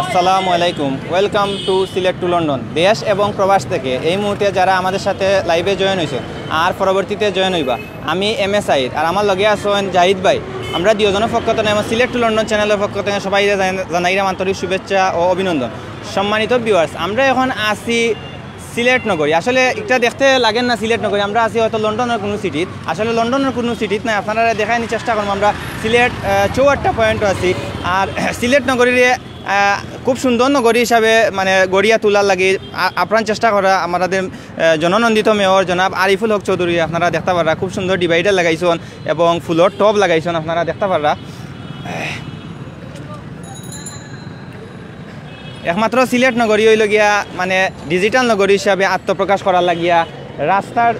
আসসালামু আলাইকুম, welcome to Sylhet to London. দেশ এবং প্রবাস থেকে এই মুহূর্তে যারা আমাদের সাথে লাইভে জয়েন হয়েছে আর পরবর্তীতে জয়েন হইবা, আমি এম এ সাইদ আর আমার লগে আছেন জাহিদ ভাই। আমরা দুজনের পক্ষ থেকে আমার সিলেট টু লন্ডন চ্যানেলের পক্ষ থেকে সবাই জানাইলাম আন্তরিক শুভেচ্ছা ও অভিনন্দন। সম্মানিত ভিউয়ার্স, আমরা এখন আসি সিলেট নগরী। আসলে এটা দেখতে লাগেন না সিলেট নগরী, আমরা আছি হয়তো লন্ডনের কোনো সিটিত। আসলে লন্ডনের কোনো সিটিত নাই, আপনারা দেখাই চেষ্টা করবো। আমরা সিলেট ৪টা পয়েন্টও আছি। আর সিলেট নগরীর খুব সুন্দর নগরী হিসাবে মানে গড়িয়া তোলার লাগে আপ্রাণ চেষ্টা করা আমাদের জননন্দিত মেয়র জনাব আরিফুল হক চৌধুরী। আপনারা দেখতে পারা খুব সুন্দর ডিভাইডার লাগাইছেন এবং ফুলর টব লাগাইছেন, আপনারা দেখতে পারা। একমাত্র সিলেট নগরী হইল গিয়া মানে ডিজিটাল নগরী হিসাবে আত্মপ্রকাশ করার লাগিয়া রাস্তার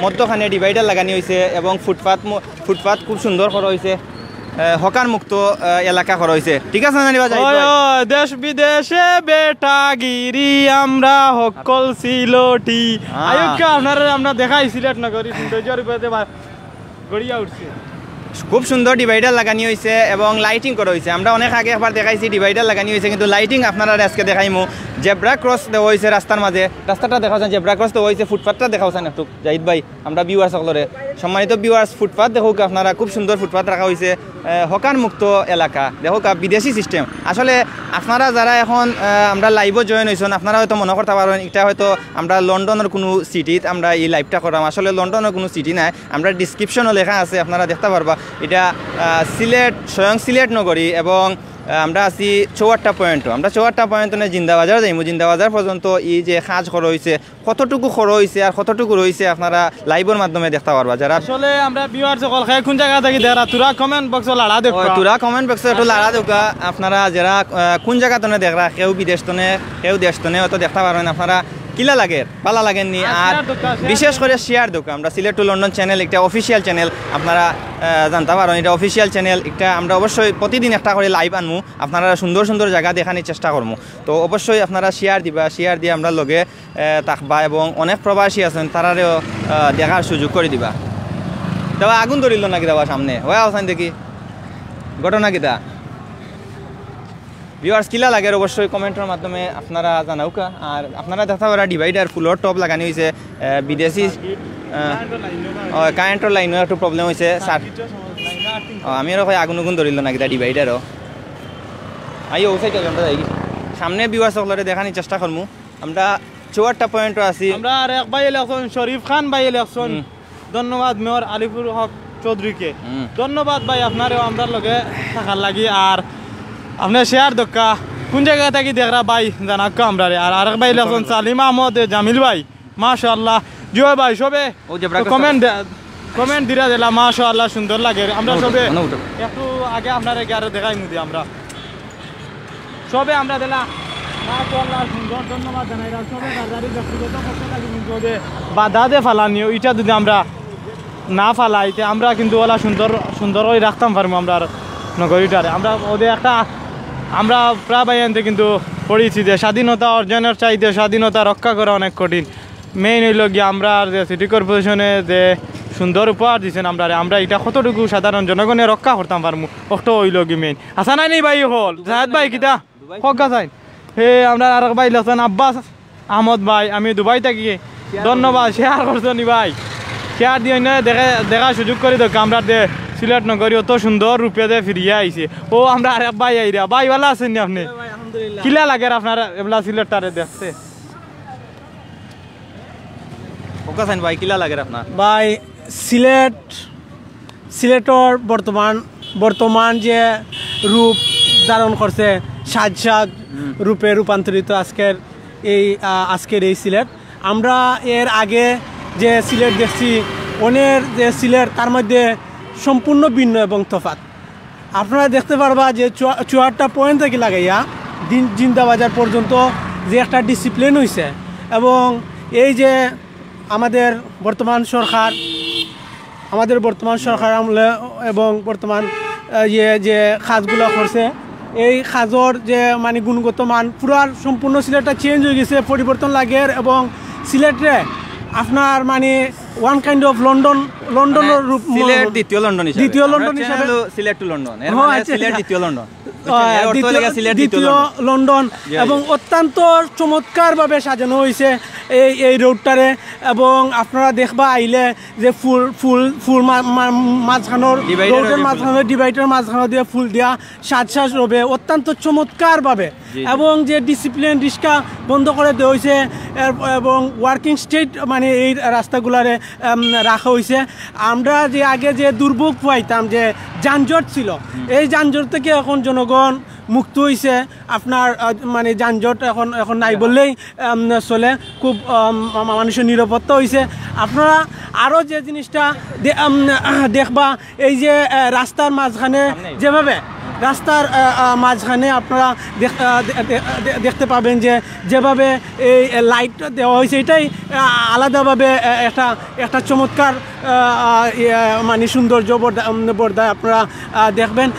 মধ্যখানে ডিভাইডার লাগানি হয়েছে এবং ফুটপাথ খুব সুন্দর করা হয়েছে, হকার মুক্ত এলাকা করা হয়েছে। ঠিক আছে না? দেশ বিদেশে বেটাগিরি আমরা সকল সিলটি আয়োগা আপনারা আমরা দেখাই সিলেট নগরী সৌন্দর্যের গড়িয়া উঠছে। খুব সুন্দর ডিভাইডার লাগানি হয়েছে এবং লাইটিং করা হয়েছে। আমরা অনেক আগে একবার দেখাইছি ডিভাইডার লাগানি হয়েছে, কিন্তু লাইটিং আপনারা আজকে দেখাইমু। জেব্রা ক্রস দেওয়া হয়েছে রাস্তার মাঝে, রাস্তাটা দেখাচ্ছেন জেব্রা ক্রস দেওয়া হয়েছে, ফুটপাথটা দেখাচ্ছেন একটু জাহিদ ভাই। আমরা ভিউয়ার্স সকলরে সম্মানিত ভিউয়ার্স, ফুটপাথ দেখুক আপনারা, খুব সুন্দর ফুটপাথ রাখা হয়েছে, হকার মুক্ত এলাকা দেখুক, বিদেশি সিস্টেম। আসলে আপনারা যারা এখন আমরা লাইভও জয়েন হয়েছেন, আপনারা হয়তো মনে করতে পারেন এটা হয়তো আমরা লন্ডনের কোনো সিটিত আমরা এই লাইভটা করাম। আসলে লন্ডনের কোনো সিটি নাই, আমরা ডিসক্রিপশনও লেখা আছে, আপনারা দেখতে পারবা। এটা সিলেট, স্বয়ং সিলেট নগরী এবং আমরা আছি ৪টা পয়েন্টও। আমরা ৪টা পয়েন্ট জিন্দাবাজার যাইমু। জিন্দাবাজার পর্যন্ত এই যে কাজ খরচ হয়েছে, কতটুকু খরচ হয়েছে আর কতটুকু রয়েছে আপনারা লাইভের মাধ্যমে দেখতে পারবা। যারা আসলে আমরা ভিউয়ার সকল খাই কোন জায়গা থেকে দেখা তুরা কমেন্ট বক্সে লাড়া দেখো, তুরা কমেন্ট বক্সে একটু লাড়া দেখা। আপনারা যারা কোন জায়গা তনে দেখরা, কেউ বিদেশ তনে কেউ দেশ তনে হয়তো দেখতে পারবেন। আপনারা কিলা লাগে ভালো লাগেননি। আর বিশেষ করে শেয়ার দোকা, আমরা সিলেট টু লন্ডন চ্যানেল একটা অফিসিয়াল চ্যানেল, আপনারা জানতে পারেন এটা অফিসিয়াল চ্যানেল। একটা আমরা অবশ্যই প্রতিদিন একটা করে লাইভ আনবো, আপনারা সুন্দর সুন্দর জায়গা দেখানোর চেষ্টা করবো। তো অবশ্যই আপনারা শেয়ার দিবা, শেয়ার দিয়ে আমরা লগে থাকবা এবং অনেক প্রবাসী আছেন তারারেও দেখার সুযোগ করে দিবা। দেওয়া আগুন ধরিল নাকি দেওয়া সামনে হয়ে আছেন দেখি ঘটনা কিতা ভিউয়ার্স কিলা লাগে অবশ্যই কমেন্টের মাধ্যমে আপনারা জানাউকা। আর আপনারা দেখা পারা ডিভাইডার ফুলর টপ লাগানি হয়েছে, বিদেশি কারেন্টের লাইনও একটু প্রবলেম হয়েছে স্যার। আমি আর আগুন আগুন ধরিল নাকি তা ডিভাইডারও আইও ওসাইটা যাই সামনে ভিউয়ার্স সকলরে দেখানোর চেষ্টা করবো। আমরা ৪টা পয়েন্টও আছি। আমরা আর এক ভাই ইলেকশন শরীফ খান ভাই ইলেকশন, ধন্যবাদ মেয়র আলিপুর হক চৌধুরীকে, ধন্যবাদ ভাই আপনারও আমরা লগে থাকার লাগি। আর আপনার শেয়ার দক্কা কোন জায়গা থেকে দেখরা ভাই জানাক্কা আমরা। আর আরেক ভাই ইলেকশন সালিম আহমদ জামিল ভাই, মাশাআল্লাহ জয় ভাই সবে কমেন্ট দিরা দিলা, মাশাআল্লাহ সুন্দর লাগে। আমরা সবে একটু আগে আপনার আরো দেখাই মুদি আমরা সবে আমরা দিলা, মাশাআল্লাহ সুন্দর। ধন্যবাদ জানাই সবে গাড়ি ব্যক্তিগত কষ্ট লাগে কিন্তু বাধা দিয়ে ফালানিও এটা যদি আমরা না ফালাইতে আমরা কিন্তু ওলা সুন্দর সুন্দর ওই রাখতাম পারবো আমরা নগরীটারে। আমরা ওদের একটা আমরা প্রায় বাইনতে কিন্তু পড়েছি যে স্বাধীনতা অর্জনের চাইতে স্বাধীনতা রক্ষা করা অনেক কঠিন। মেইন হইল গিয়ে আমরা যে সিটি কর্পোরেশনে যে সুন্দর উপহার দিচ্ছেন আমরা এটা কতটুকু সাধারণ জনগণের রক্ষা করতাম পারবো অত হইল গিয়ে মেইন। আসা নাই নি ভাই হল জাহাদ ভাই কিতা হকা চাই হে আমরা আর ভাই লেছেন আব্বাস আহমদ ভাই, আমি দুবাই থাকি। ধন্যবাদ শেয়ার করছো নি ভাই, শেয়ার দিয়ে দেখা সুযোগ করে দেখ। আমরা সিলেট নগরী অত সুন্দর রূপে দিয়ে ফিরিয়ে আইছে। ও আমরা আর ভাই আইরা ভাই ভালো আছেন নি আপনি? কিলা লাগে আপনার এগুলা সিলেটটারে দেখতে? ওকাছেন ভাই কিলা লাগে আপনার? ভাই সিলেটর বর্তমান যে রূপ ধারণ করছে, সাজ রূপে রূপান্তরিত আজকের এই সিলেট। আমরা এর আগে যে সিলেট দেখছি অনেক যে সিলেট তার মধ্যে সম্পূর্ণ ভিন্ন এবং তফাৎ। আপনারা দেখতে পারবা যে ৪টা পয়েন্ট থেকে লাগাইয়া জিন্দাবাজার পর্যন্ত যে একটা ডিসিপ্লিন হয়েছে এবং এই যে আমাদের বর্তমান সরকার আমলে এবং বর্তমান যে কাজগুলো করছে, এই কাজর যে মানে গুণগত মান পুরা সম্পূর্ণ সিলেটটা চেঞ্জ হয়ে গেছে, পরিবর্তন লাগে। এবং সিলেটে আপনার মানে ওয়ান কাইন্ড অফ লন্ডনের রূপ, সিলেট দ্বিতীয় লন্ডন হিসেবে সিলেট টু লন্ডন, সিলেট দ্বিতীয় লন্ডন। দ্বিতীয় লন্ডন এবং অত্যন্ত চমৎকারভাবে সাজানো হয়েছে এই রোডটারে এবং আপনারা দেখবা আইলে যে ফুল মাঝখানোর রোডের মাঝখানে ডিভাইডার মাঝখানে দিয়ে ফুল দিয়া সাজ রবে অত্যন্ত চমৎকারভাবে এবং যে ডিসিপ্লিন রিক্সা বন্ধ করে দেওয়া হয়েছে এবং ওয়ার্কিং স্টেট মানে এই রাস্তাগুলারে রাখা হয়েছে। আমরা যে আগে যে দুর্ভোগ পাইতাম যে যানজট ছিল এই যানজট থেকে এখন জনগণ মুক্ত হয়েছে। আপনার মানে যানজট এখন নাই বললেই চলে, খুব মানুষের নিরাপত্তা হয়েছে। আপনারা আরও যে জিনিসটা দেখবা এই যে রাস্তার মাঝখানে আপনারা দেখতে পাবেন যে যেভাবে এই লাইট দেওয়া হয়েছে এটাই আলাদাভাবে একটা চমৎকার মানে সৌন্দর্য বর্ধায় আপনারা দেখবেন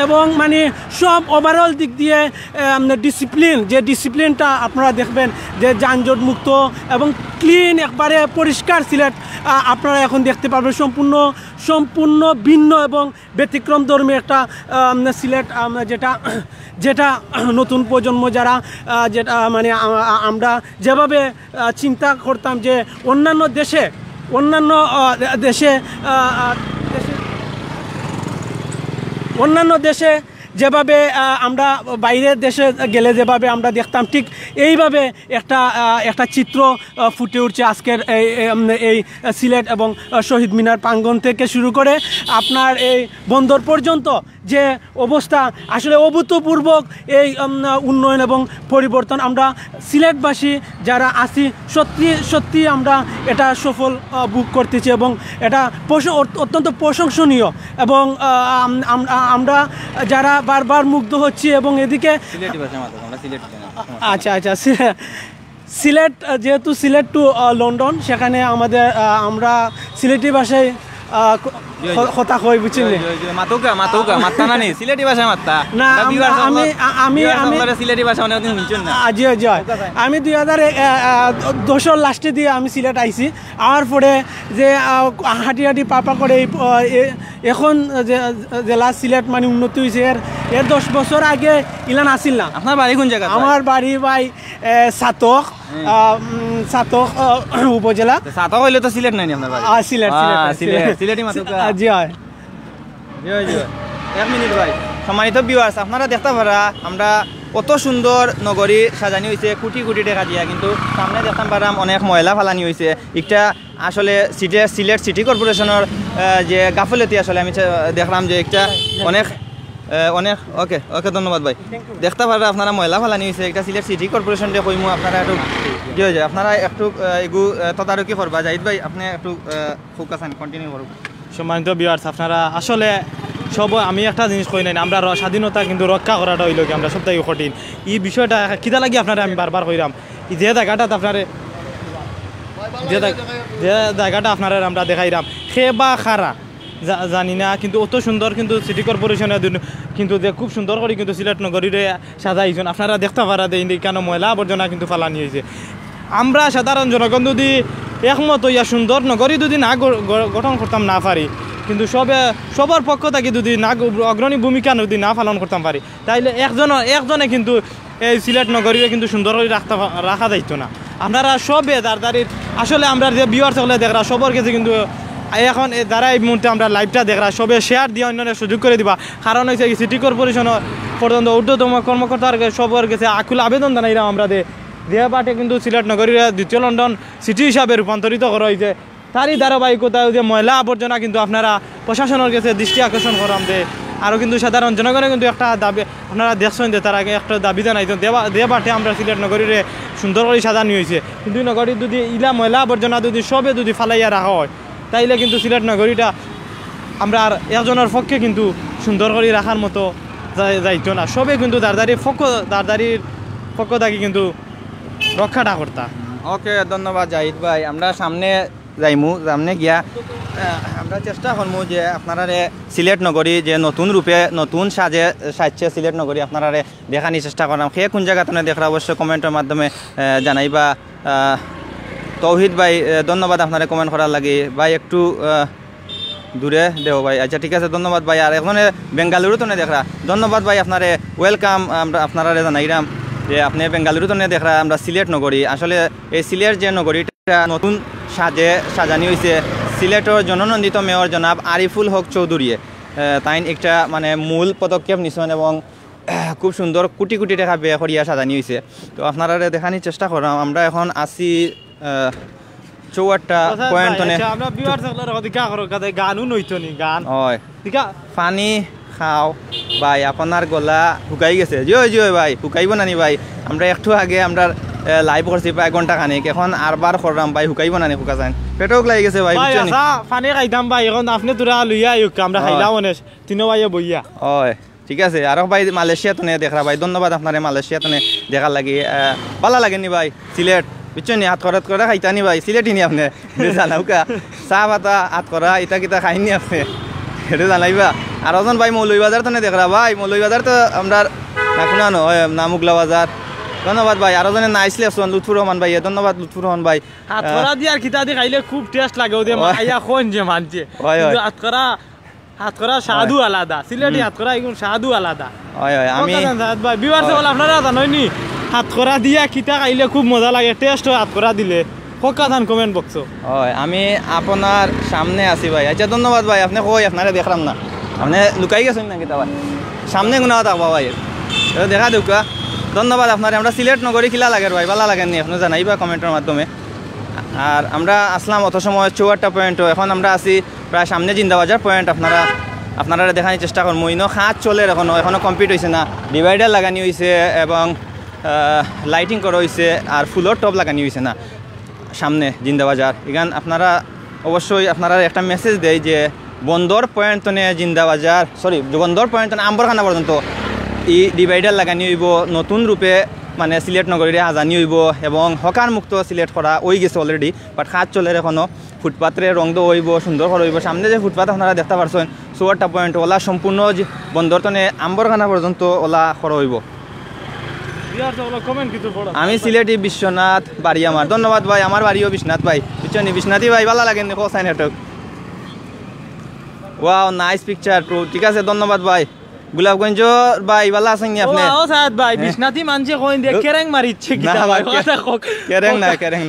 এবং মানে সব ওভারঅল দিক দিয়ে ডিসিপ্লিনটা আপনারা দেখবেন যে যানজট মুক্ত এবং ক্লিন একবারে পরিষ্কার সিলেট আপনারা এখন দেখতে পাবেন। সম্পূর্ণ ভিন্ন এবং ব্যতিক্রম ধর্মী একটা সিলেট যেটা নতুন প্রজন্ম যারা যেটা মানে আমরা যেভাবে চিন্তা করতাম যে অন্যান্য দেশে যেভাবে আমরা বাইরের দেশে গেলে যেভাবে আমরা দেখতাম ঠিক এইভাবে একটা চিত্র ফুটে উঠছে আজকের এই সিলেট এবং শহীদ মিনার প্রাঙ্গণ থেকে শুরু করে আপনার এই বন্দর পর্যন্ত যে অবস্থা আসলে অভূতপূর্ব এই উন্নয়ন এবং পরিবর্তন আমরা সিলেটবাসী যারা আছি সত্যি আমরা এটা সফল বুক করতেছি এবং এটা অত্যন্ত প্রশংসনীয় এবং আমরা যারা বারবার মুগ্ধ হচ্ছি এবং এদিকে আচ্ছা সিলেট যেহেতু সিলেট টু লন্ডন সেখানে আমরা সিলেটি ভাষায় কথা কই বুঝছেন সিলেটি ভাষা মাত্তা না আমি সিলেটি ভাষা অনেকদিন শুনছেন না আমি 2010 লাস্টে দিয়ে আমি সিলেট আইছি। আমার পরে যে হাঁটি পাপা করে এখন জেলা সিলেট মানে উন্নতি হয়েছে এর 10 বছর আগে ইলান আসিল না। আপনার বাড়ি কোন জায়গা? আমার বাড়ি ভাই সাতক উপজেলা। সাতক হইলে তো সিলেট নাই আপনার বাড়ি? সিলেটি মাতুকা জি হয়। এক মিনিট ভাই, সম্মানিত ভিউয়ার্স আপনারা দেখতে পারা আমরা কত সুন্দর নগরী সাজানি হয়েছে কোটি কোটি টাকা দিয়া, কিন্তু সামনে দেখতাম পারাম অনেক ময়লা ফালানি হয়েছে। এটা আসলে সিলেট সিটি কর্পোরেশনের যে গাফলতি আসলে আমি দেখলাম যে একটা অনেক ওকে ধন্যবাদ ভাই। দেখতে পারা আপনারা ময়লা ফালানি হয়েছে একটা সিলেট সিটি কর্পোরেশন দিয়ে কইমু আপনারা একটু আপনারা একটু এগু তদারকি করবা। জাহিদ ভাই আপনি একটু ফোকাস কন্টিনিউ করুন। সম্মানিত ভিউয়ার্স আপনারা আসলে সব আমি একটা জিনিস কই নাই, আমরা স্বাধীনতা কিন্তু রক্ষা করাটা হইল কি আমরা সবথেকে কঠিন। এই বিষয়টা কিদা লাগি আপনারা আমি বারবার কইরাম যে জায়গাটা আপনারা যে জায়গাটা আপনারা আমরা দেখাইরাম সে বা খারা জানি না, কিন্তু অত সুন্দর কিন্তু সিটি কর্পোরেশনের কিন্তু যে খুব সুন্দর করে কিন্তু সিলেট নগরীরে সাজাইছেন। আপনারা দেখতে পারা দেয় কেন ময়লা আবর্জনা কিন্তু ফালানি হয়েছে। আমরা সাধারণ জনগণ যদি একমত হইয়া সুন্দর নগরী যদি না গঠন করতাম না পারি, কিন্তু সবার পক্ষ থেকে যদি না অগ্রণী ভূমিকা যদি না পালন করতাম পারি, তাইলে একজনে কিন্তু এই সিলেট নগরীরে কিন্তু সুন্দর করে রাখা যাইতো না। আপনারা সবে দাঁড়িয়ে আসলে আমরা যে ভিউয়ার্স হলে দেখরা সবার কাছে কিন্তু এখন যারা এই মুহূর্তে আমরা লাইভটা দেখরা সবে শেয়ার দিয়ে অন্যের সুযোগ করে দিবা। কারণ হয়েছে সিটি কর্পোরেশনের পর্যন্ত ঊর্ধ্বতম কর্মকর্তার সবার কাছে আকুল আবেদন জানাইলাম আমরা যে বাটে কিন্তু সিলেট নগরীর দ্বিতীয় লন্ডন সিটি হিসাবে রূপান্তরিত করা হয়েছে। তারই ধারাবাহিকতা যে ময়লা আবর্জনা কিন্তু আপনারা প্রশাসনের কাছে দৃষ্টি আকর্ষণ করাম যে আরও কিন্তু সাধারণ জনগণের কিন্তু একটা দাবি আপনারা দেখছেন যে তার আগে একটা দাবি জানাইছেন যে বাটে আমরা সিলেট নগরীরে সুন্দর করে সাজানি হয়েছে। কিন্তু নগরীর যদি ইলা ময়লা আবর্জনা যদি সবে যদি ফালাইয়া রাখা হয় তাইলে কিন্তু সিলেট নগরীটা আমরা আর একজনের পক্ষে কিন্তু সুন্দর করে রাখার মতো যাইতো না। সবে কিন্তু দারদারির পক্ষ থাকি কিন্তু রক্ষাটা করতা। ওকে ধন্যবাদ জাহিদ ভাই। আমরা সামনে সামনে গিয়া আমরা চেষ্টা করবো যে আপনারা সিলেট নগরী যে নতুন রূপে নতুন সাজছে সিলেট নগরী আপনারা দেখানোর চেষ্টা করলাম। সে কোন জায়গা তুমি দেখা অবশ্যই কমেন্টের মাধ্যমে জানাইবা। তৌহিদ ভাই ধন্যবাদ আপনারা কমেন্ট করার লাগে। ভাই একটু দূরে দেব ভাই। আচ্ছা ঠিক আছে, ধন্যবাদ ভাই। আর এখন বেঙ্গালুরু তো দেখরা, ধন্যবাদ ভাই আপনারে, ওয়েলকাম। আমরা আপনারা জানাইলাম যে আপনি বেঙ্গালুরু তো দেখরা আমরা সিলেট নগরী। আসলে এই সিলেট যে নগরীটা নতুন সাজানি হয়েছে সিলেটের জননন্দিত মেয়র জনাব আরিফুল হক চৌধুরী তাই একটা মানে মূল পদক্ষেপ নিছেন এবং খুব সুন্দর কোটি কোটি টাকা ব্যয় করিয়া সাজানি হয়েছে। তো আপনারা দেখানোর চেষ্টা করাম। আমরা এখন আসি 64টা পয়েন্ট আমরা বিয়ার সকলের কথা কা করো কাতে গানও নইতো নি গান হয় ঠিক আছে পানি খাও ভাই, আপনার গলা শুকাই গেছে। জয় জয় ভাই, শুকাইব নানি ভাই? আমরা একটু আগে আমরা লাইভ করছি প্রায় ঘন্টা খানিক, এখন আরবার করলাম ভাই, শুকাইব নানি? শুকা যায় পেটক লাগি গেছে ভাই, ভাই আসা পানি খাইতাম ভাই, এখন আপনি তোরা লইয়া আইক আমরা খাইলাম অনেক তিনো ভাইয়ে বইয়া। হয় ঠিক আছে। আর ভাই মালয়েশিয়া তো দেখা ভাই, ধন্যবাদ আপনার মালয়েশিয়া তো দেখার লাগি। ভালো লাগেনি ভাই সিলেট? বুঝছেন হাত খরচ করে খাইতানি ভাই, সিলেটি নি আপনি জানাউকা চাহ পাতা হাত করা ইটা কিতা খাইনি আপনি, এটা জানাইবা। আর ওজন ভাই মৌলভীবাজার তো দেখরা ভাই, মৌলভীবাজার তো আমরা নাকুনা নয় না মুগলা বাজার। ধন্যবাদ ভাই। আর ওজনে নাইস লেখছেন লুৎফুর রহমান ভাই, ধন্যবাদ লুৎফুর রহমান ভাই। হাত করা দিয়ে আর কিতা দিয়ে খাইলে খুব টেস্ট লাগে, ওদের মাইয়া কোন যে মানছে হাত করা স্বাদু আলাদা, সিলেটি হাত করা এগুলো স্বাদু আলাদা। হয় হয় আমি ভাই বিবার সকল আপনারা জানোনি হাত করা দিয়া কিতা খাইলে খুব মজা লাগে, টেস্ট হয় হাত করা দিলে। কোকা ধান কমেন্ট বক্স। হয় আমি আপনার সামনে আছি ভাই। আচ্ছা ধন্যবাদ ভাই। আপনি কই আপনারা দেখলাম না, আপনি লুকাই গেছেন না কিতা ভাই? সামনে গুণা থাকবা ভাই, দেখা দেউকা। ধন্যবাদ আপনার। আমরা সিলেট নগরী কিলা লাগে ভাই, ভালো লাগেননি আপনি জানাইবা কমেন্টের মাধ্যমে। আর আমরা আসলাম অত সময় 64টা পয়েন্ট, এখন আমরা আছি প্রায় সামনে জিন্দাবাজার পয়েন্ট। আপনারা দেখানোর চেষ্টা করবো। ইনো হাত চলে এখনো কমপ্লিট হয়েছে না, ডিভাইডার লাগানি হয়েছে এবং লাইটিং করা হয়েছে আর ফুলের টপ লাগানি হয়েছে না সামনে জিন্দাবাজার। এখান আপনারা অবশ্যই আপনারা একটা মেসেজ দেয় যে বন্দর পয়েন্ট জিন্দাবাজার বন্দর পয়েন্ট আম্বরখানা পর্যন্ত এই ডিভাইডার লাগানি হইব, নতুন রূপে মানে সিলেট নগরীরে হাজানি হইব এবং হকার মুক্ত সিলেট করা হয়ে গেছে অলরেডি। বাট হাত চলে এখনও ফুটপাথরে রং দো হইব, সুন্দর করা হইব। সামনে যে ফুটপাথ আপনারা দেখতে পারছেন 64টা পয়েন্ট ওলা সম্পূর্ণ বন্দর তনে আম্বরখানা পর্যন্ত ওলা করা হইব। আমি সিলেটি বিশ্বনাথ বাড়ি আমার। ধন্যবাদ ভাই, আমার বাড়িও বিশ্বনাথ ভাই, বুঝছেন বিশ্বনাথী ভাই, ভালো লাগেনি কোসাই নেটক। ওয়াও নাইস পিকচার টু, ঠিক আছে ধন্যবাদ ভাই। গোলাপগঞ্জ ভাই ভালো আছেন নি আপনি? ও সাদ ভাই বিশ্বনাথী মানছে কই দে কেরেং মারিচ্ছে কিটা ভাই, কেরেং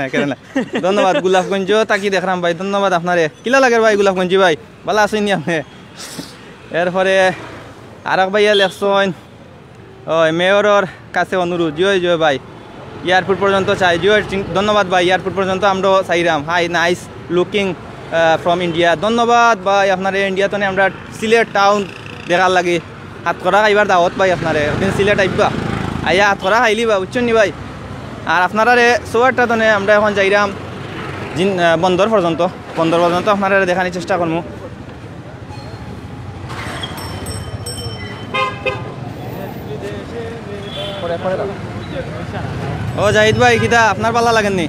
না ধন্যবাদ। গোলাপগঞ্জ তাকি দেখলাম ভাই, ধন্যবাদ আপনারে। কিলা লাগে ভাই গোলাপগঞ্জ ভাই, ভালো আছেন নি আপনি? এরপরে আরেক ভাইয়া লেখছেন ওই মেয়রের কাছে অনুরোধ, জয় জয় ভাই এয়ারপোর্ট পর্যন্ত চাই। জয় ধন্যবাদ ভাই, এয়ারপোর্ট পর্যন্ত আমরা চাইলাম। Hi nice looking from India. ধন্যবাদ ভাই আপনার ইন্ডিয়াতে আমরা সিলেট টাউন দেখার লাগে। হাত করা খাইবার দাওয়াত ভাই আপনারে, একদিন সিলেট আইবা আইয়া হাত করা খাইলি বা বুঝছেন নি ভাই। আর আপনারা 64টা তনে আমরা এখন যাইরাম বন্দর পর্যন্ত আপনারা দেখানোর চেষ্টা করবো। ও জাহিদ ভাই কিতা আপনার ভালো লাগেননি?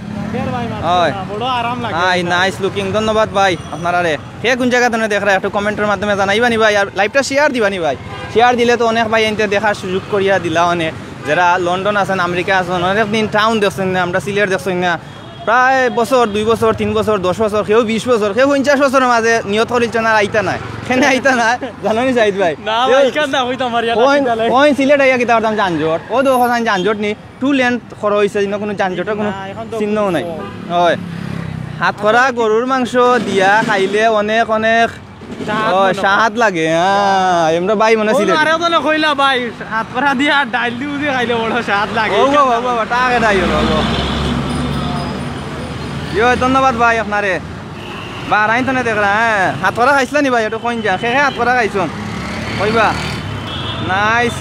নাইস লুকিং, ধন্যবাদ ভাই আপনারা। হে কোন জায়গা তুমি দেখ একটু কমেন্টের মাধ্যমে জানাইবানি ভাই, আর লাইভটা শেয়ার দিবানি ভাই। শেয়ার দিলে তো অনেক ভাই এনতে দেখার সুযোগ করিয়া দিলা। অনেক যারা লন্ডন আছেন, আমেরিকা আছেন, অনেক দিন টাউন দেখছেন না, আমরা সিলেট দেখছেন না। প্রায় বছর 2 বছর 3 বছর 10 বছর, কেউ 20 বছর, কেউ 50 বছরের মাঝে নিয়ত করিল না আইতা নাই। কেন আইতা নাই জানি জাহিদ ভাই? সিলেট আইয়া কিতা করতাম যানজট, ও দেখো যানজট নি, 2 লেন খর হয়েছে, কোনো যানজটের কোনো চিহ্নও নাই। হয় হাত করা গরুর মাংস দিয়া খাইলে অনেক অনেক স্বাদ লাগে। আমরা ভাই মনে ছিল কইলা ভাই হাত করা দিয়া ডাইল দিয়ে খাইলে বড় স্বাদ লাগে। টাকা ডাই হলো। ধন্যবাদ ভাই আপনারে। বা আইন তো দেখলা হাত করা খাইছিলা নি ভাই? একটু কইন যা সে হাত করা খাইছন কইবা। নাইস।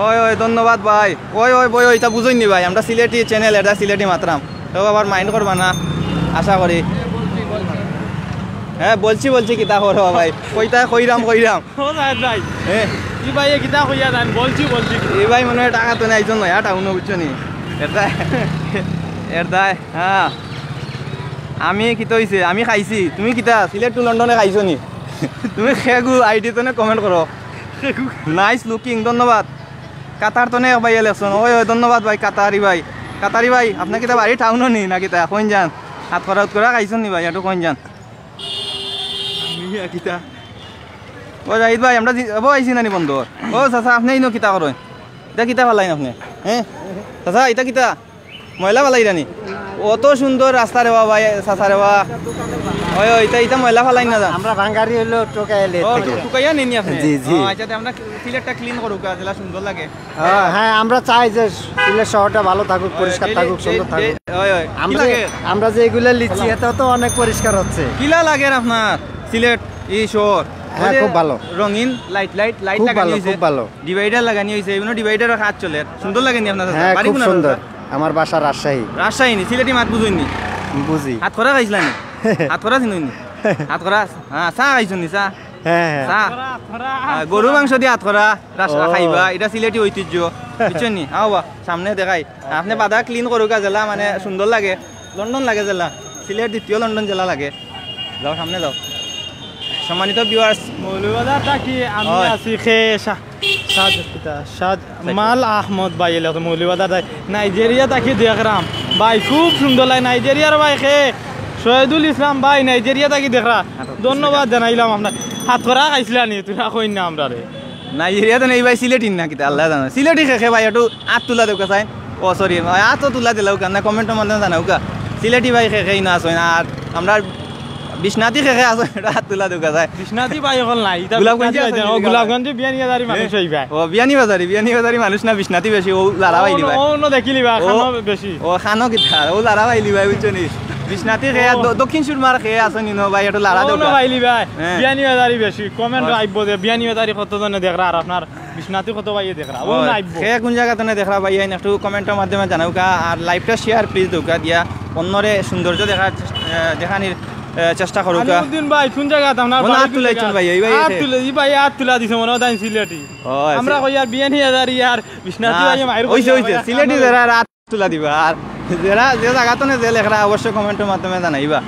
ওই ধন্যবাদ ভাই। ওই বই এটা বুঝই নি ভাই, আমরা সিলেটি চ্যানেল, এটা সিলেটি মাত্রাম, তো আবার মাইন্ড করবা না আশা করি। হ্যাঁ বলছি কিতা করো ভাই, কইরাম ভাই হ্যাঁ ই ভাই কিতা কইয়া দেন, বলছি এই ভাই মনে হয় টাকা তো নাই একজন নয় টাউন বুঝছো নি এরদায়। হ্যাঁ আমি কিতা হইছে, আমি খাইছি, তুমি কিতা সিলেট টু লন্ডনে খাইছো নি? তুমি খেগু আইডি তো কমেন্ট করো। নাইস লুকিং, ধন্যবাদ। কাতার তো ভাই ইলেকশন। ওই ধন্যবাদ ভাই কাতারি ভাই। আপনার কিতা বাড়ি টাউনও নি না কিতা? কইন যান হাত করা খাইছো নি ভাই? একটু কইন যান। মিয়া কিতা ও জাহিদ ভাই আমরা ও আইছি নানি বন্ধর ও চাচা আপনি ইনো কিতা করেন এটা কিতা ভালাই আপনি হ্যাঁ চাচা এটা কিতা ময়লা ভালাই রানি অত সুন্দর রাস্তা রে ভাই চাচা রে বা ওই ওই এটা ময়লা ভালাই না আমরা ভাঙ্গারি হলো টোকাইলে থেকে টুকাইয়া নিনি আপনি জি, জি। আচ্ছা আমরা সিলেটটা ক্লিন করুক যেটা সুন্দর লাগে হ্যাঁ আমরা চাই যে সিলেট শহরটা ভালো থাকুক পরিষ্কার থাকুক সুন্দর থাকুক ওই ওই কি আমরা লাগে আমরা যে এগুলো লিখছি এটাও তো অনেক পরিষ্কার হচ্ছে কিলা লাগে আপনার সিলেট এই শহর হ্যাঁ, খুব ভালো। রঙিন লাইট খুব লাগানি ভালো, হয়েছে খুব ভালো। ডিভাইডার লাগানি হয়েছে এগুলো ডিভাইডারের কাজ চলে সুন্দর লাগেনি আপনার হ্যাঁ বাড়ি খুব কোন সুন্দর আপনার? আমার বাসা রাজশাহী রাজশাহী নি সিলেটি মাত বুঝুইনি বুঝি হাত করা খাইছিলাম হাত করা চিনুইনি হাত করা হ্যাঁ চাহ খাইছো নি চাহ হ্যাঁ হ্যাঁ চাহ গরু মাংস দিয়ে হাত করা রাস্তা খাইবা এটা সিলেটি ঐতিহ্য বুঝছেন নি আও সামনে দেখাই আপনি বাধা ক্লিন করুকা জেলা মানে সুন্দর লাগে লন্ডন লাগে জেলা সিলেট দ্বিতীয় লন্ডন জেলা লাগে যাও সামনে যাও সম্মানিত ভিউয়ার্স মৌলবাদারটা কি আমি হয়। আছি খে মাল আহমদ ভাই এলে মৌলবাদার নাইজেরিয়া তাকে দেখলাম ভাই খুব সুন্দর লাগে নাইজেরিয়ার ভাই খে শহীদুল ইসলাম ভাই নাইজেরিয়া তাকে দেখরা ধন্যবাদ জানাইলাম আপনার হাত করা খাইছিলা নি তুই কই না আমরা রে নাইজেরিয়াতে নেই ভাই সিলেটিন না কিতা আল্লাহ জানে সিলেটি খেখে ভাই একটু আত তুলা দেউকা চাই ও সরি আতও তুলা দিলাও না কমেন্টের মাধ্যমে জানাউকা সিলেটি ভাই খেখেই না আসয় না আর আমরা বিশ্বনাথী খেখে আসয় এটা হাত তুলা দেউকা চাই বিশ্বনাথী ভাই এখন নাই গোলাপগঞ্জে আছে নাকি? গোলাপগঞ্জে বিয়ানিয়াদারি মানুষ হইবা ও বিয়ানি বাজারি মানুষ না বিশ্বনাথী বেশি ও লারা বাইলি ভাই অন্য দেখিলি বা খানো বেশি ও খানো কিতা ও লারা বাইলি ভাই বুঝছো নি বিশ্বনাথী খেয়ে দক্ষিণ সুরমার খেয়ে আসনি ন ভাই একটু লারা অন্য দেউকা ভাইলি ভাই হ্যাঁ। বিয়ানিয়াদারি বেশি কমেন্ট আইব দে বিয়ানিয়াদারি কতজনে দেখরা আর আপনার বিশ্বনাথী কত ভাই দেখরা ও না আইব খেয়ে কোন জায়গাতে দেখা ভাই একটু কমেন্টের মাধ্যমে জানাউকা আর লাইভটা শেয়ার প্লিজ দেউকা দিয়া অন্যরে সৌন্দর্য দেখানির চেষ্টা করুকা দিন ভাই কোন জায়গা আপনার মনে হাত তুলাইছেন ভাই, এই ভাই হাত আছে। তুলে ভাই হাত তুলা দিছে মনে হয় সিলেটি হয়, আমরা কই আর বিয়ানিয়াদারি আর বিশ্বনাথী ভাই মাইর হইছে সিলেটি যারা রাত তুলা দিবা আর যারা যে জায়গাতে যে লেখরা অবশ্যই কমেন্টের মাধ্যমে জানাইবা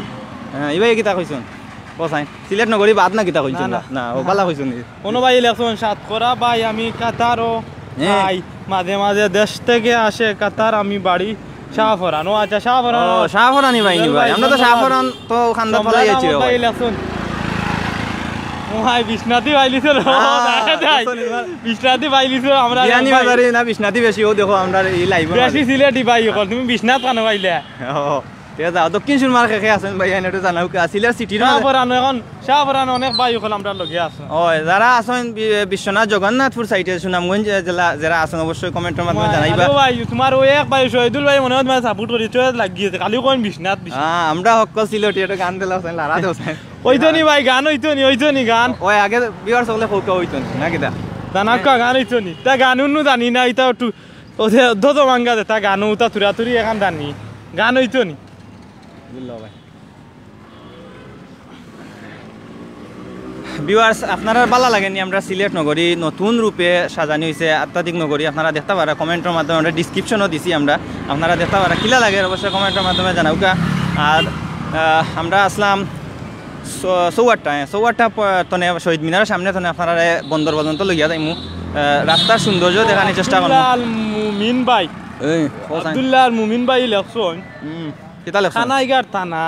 ইবাই কিতা কইছুন কোসাই সিলেট নগরী বাদ না কিতা কইছুন না, না ও বালা কইছুন কোনো ভাই ইলেকশন সাত করা ভাই আমি কাতারও হ্যাঁ। ভাই মাঝে মাঝে দেশ থেকে আসে কাতার আমি বাড়ি শাহফরান ও আচ্ছা শাহফরান ও শাহফরানি ভাই নি ভাই আমরা তো শাহফরান তো খান্দা ফলাই আছি রে ভাই ইলেকশন ও ভাই বিশ্বনাথী ভাই লিছে বিশ্বনাথী ভাই লিছে আমরা বিয়ানি বাজারে না বিশ্বনাথী বেশি ও দেখো আমরা এই লাইভ বেশি সিলেটি ভাই কল তুমি বিশ্বনাথ কেন ভাইলে ও ঠিক আছে দক্ষিণ সুরমার খেখে আছেন ভাই এনেটো জানাও সিলেট সিটির শাহফরান এখন শাহফরান অনেক ভাই কল আমরা লগে আছে ও যারা আছেন বিশ্বনাথ জগন্নাথপুর সাইডে সুনামগঞ্জ জেলা যারা আছেন অবশ্যই কমেন্টের মাধ্যমে জানাইবা হ্যালো ভাই তোমার ওই এক ভাই শহীদুল ভাই মনে হয় তোমার সাপোর্ট করি তো লাগিয়েছে কালি কোন বিশ্বনাথ আমরা সকল সিলেটি এটা গান দিলাম লারা দেওয়া ওইতো নি ভাই গান ওইতো নি গান ওই আগে বিয়ার সকলে খোকা হইতো না কিতা দানাক্কা গান ওইতো নি তা গান উন্নু জানি না এটা একটু ওদের ধতো মাঙ্গা দে তা গান উতা তুরা তুরি এখন জানি গান ওইতো নি ভিউয়ার্স আপনারা ভালো লাগেনি আমরা সিলেট নগরী নতুন রূপে সাজানি হয়েছে আত্মাধিক নগরী আপনারা দেখতে পারা কমেন্টের মাধ্যমে আমরা ডিসক্রিপশনও দিছি আমরা আপনারা দেখতে পারা কিলা লাগে অবশ্যই কমেন্টের মাধ্যমে জানাউকা আর আমরা আসলাম চৌয়াট্টা তনে শহীদ মিনারের সামনে তনে আপনারা বন্দর পর্যন্ত লইয়া যাইমু রাস্তার সৌন্দর্য দেখানোর চেষ্টা করবো মুমিন ভাই আব্দুল্লাহ মুমিন ভাই ইলেকশন কিতা লেখছেন? খানাইঘাট থানা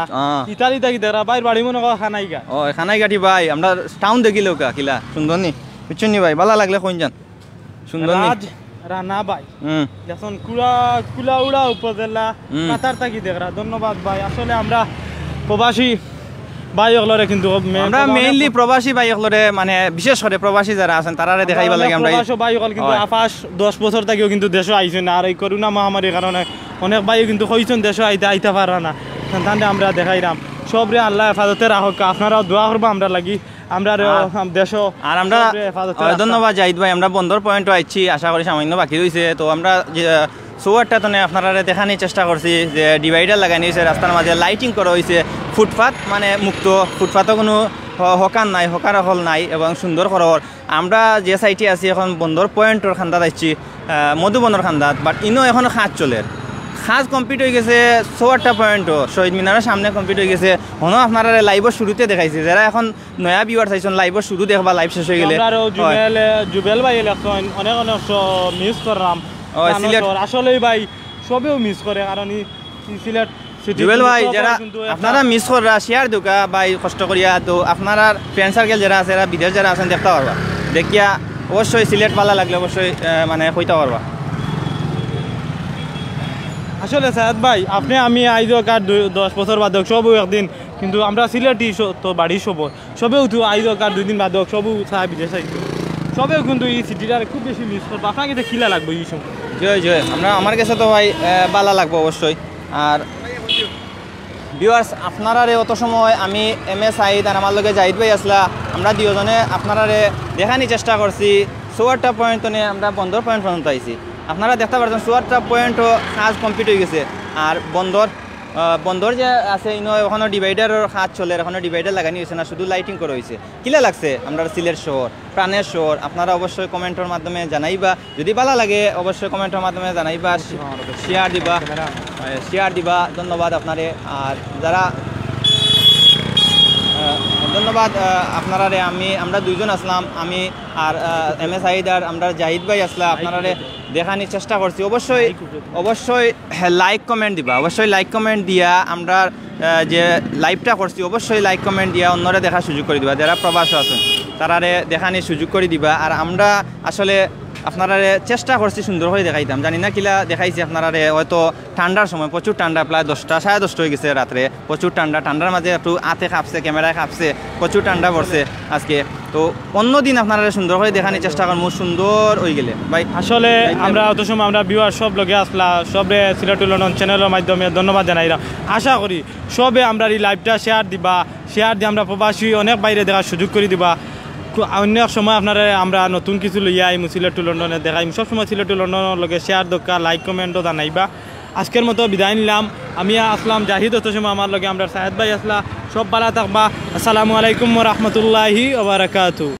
ইতালি থাকি দেরা বাইর বাড়ি মনে কর খানাইঘাট ও খানাইঘাটি ভাই আমরা টাউন দেখিলেও কা কিলা সুন্দর নি বুঝছেন নি ভাই ভালো লাগলে কোন যান সুন্দর নি রাজ রানা ভাই যখন কুলাউড়া উপজেলা কাতার থাকি দেখরা ধন্যবাদ ভাই আসলে আমরা প্রবাসী ভাই ওগুলোরে কিন্তু আমরা মেইনলি প্রবাসী ভাই ওগুলোরে মানে বিশেষ করে প্রবাসী যারা আছেন তারারে দেখাইবা লাগে আমরা প্রবাসী ভাই ওগুলো কিন্তু হয়। আপাস 10 বছর থেকেও কিন্তু দেশে আইছে না আর এই করোনা মহামারীর কারণে অনেক ভাই কিন্তু কইছেন দেশে আইতে পারা না তাহলে আমরা দেখাইলাম সবরে আল্লাহ হেফাজতে রাখুক আপনারাও দোয়া করবা আমরা লাগি আমরা দেশ আর আমরা ধন্যবাদ জাহিদ ভাই আমরা বন্দর পয়েন্টও আইছি আশা করি সামান্য বাকি রয়েছে তো আমরা চৌয়াট্টা তনে আপনারা দেখানোর চেষ্টা করছি যে ডিভাইডার লাগানো হয়েছে রাস্তার মাঝে লাইটিং করা হয়েছে ফুটপাথ মানে মুক্ত ফুটপাথও কোনো হকার নাই হকার হল নাই এবং সুন্দর খরর আমরা যে সাইটে আছি এখন বন্দর পয়েন্টর খান্দাত আসছি মধুবনের খান্দাত বাট ইনো এখন খাজ চলে খাজ কমপ্লিট হয়ে গেছে চৌয়াট্টা পয়েন্টও শহীদ মিনারের সামনে কমপ্লিট হয়ে গেছে হনো আপনারা লাইভের শুরুতে দেখাইছে যারা এখন নয়া ভিউয়ার চাইছেন লাইভের শুরু দেখবা লাইভ শেষ হয়ে গেলে জুবেল ভাই ইলেকশন অনেক অনেক মিস করলাম সিলেট আসলেই ভাই সবেও মিস করে কারণ জুয়েল ভাই যারা আপনারা মিস করা শেয়ার দুকা ভাই কষ্ট করিয়া তো আপনারা ফ্রেন্ড সার্কেল যারা আছে এরা বিদেশ যারা আছেন দেখতে পারবা দেখিয়া অবশ্যই সিলেট ভালো লাগলে অবশ্যই মানে কইতে পারবা। আসলে সায়দ ভাই আপনি আমি আইজো কার 10 বছর বাদক সবও একদিন কিন্তু আমরা সিলেটি তো বাড়ি সবেও তো আইজো কার 2 দিন বাদক সবও চাই বিদেশ আইতো সবেও কিন্তু এই সিটিটার খুব বেশি মিস করবো আপনাকে তো খিলা লাগবে এই সময়। জয় জয় আমরা আমার কাছে তো ভাই ভালো লাগবো অবশ্যই। আর ভিউয়ার্স আপনারারে অত সময় আমি এম এ সাইদ আর আমার লগে জাহিদ ভাই আসলা আমরা দুজনে আপনারারে দেখানি চেষ্টা করছি 4টা পয়েন্ট নিয়ে আমরা 15 পয়েন্ট পর্যন্ত আইছি। আপনারা দেখতে পাচ্ছেন 4টা পয়েন্টও কাজ কমপ্লিট হয়ে গেছে। আর বন্দর যে আছে ওখানে ডিভাইডারের কাজ চলে ওখানে ডিভাইডার লাগানি হয়েছে না শুধু লাইটিং করা হয়েছে। কিলা লাগছে আমরা সিলেট শহর প্রাণের শহর আপনারা অবশ্যই কমেন্টের মাধ্যমে জানাইবা যদি ভালো লাগে অবশ্যই কমেন্টের মাধ্যমে জানাইবা শেয়ার দিবা ধন্যবাদ আপনারে। আর যারা ধন্যবাদ আপনারা আমরা দুইজন আসলাম আমি আর এম এস সাইদ আর আমরা জাহিদ ভাই আসলাম আপনারা দেখানোর চেষ্টা করছি। অবশ্যই লাইক কমেন্ট দিবা অবশ্যই লাইক কমেন্ট দিয়া আমরা যে লাইভটা করছি অবশ্যই লাইক কমেন্ট দিয়া অন্যরা দেখার সুযোগ করে দিবা যারা প্রবাস আছেন তারারে দেখানোর সুযোগ করে দিবা। আর আমরা আসলে আপনারা চেষ্টা করছি সুন্দর করে দেখাইতাম জানি না কিলা দেখাইছি আপনারা হয়তো ঠান্ডার সময় প্রচুর ঠান্ডা প্রায় 10টা সাড়ে 10টা হয়ে গেছে রাত্রে প্রচুর ঠান্ডার মাঝে একটু হাতে কাঁপছে ক্যামেরায় কাঁপছে প্রচুর ঠান্ডা পড়ছে আজকে। তো অন্যদিন আপনারা সুন্দর করে দেখানোর চেষ্টা করবো সুন্দর হয়ে গেলে ভাই। আসলে আমরা অত সময় আমরা ভিউয়ার সব লগে আসলা সবে সিলেট লন্ডন চ্যানেলের মাধ্যমে ধন্যবাদ জানাইলাম। আশা করি সবে আমরা এই লাইভটা শেয়ার দিয়ে আমরা প্রবাসী অনেক বাইরে দেখার সুযোগ করে দিবা। অন্য এক সময় আপনারা আমরা নতুন কিছু লইয়া আইম সিলেট টু লন্ডনে দেখাইম সবসময় সিলেট টু লন্ডনের লগে শেয়ার দরকার লাইক কমেন্টও জানাইবা। আজকের মতো বিদায় নিলাম আমি আসলাম জাহিদ অত সময় আমার লগে আমরা সাহেদ ভাই আসলা সব ভালো থাকবা। আসসালামু আলাইকুম ওয়া রাহমাতুল্লাহি ওয়া বারাকাতুহু।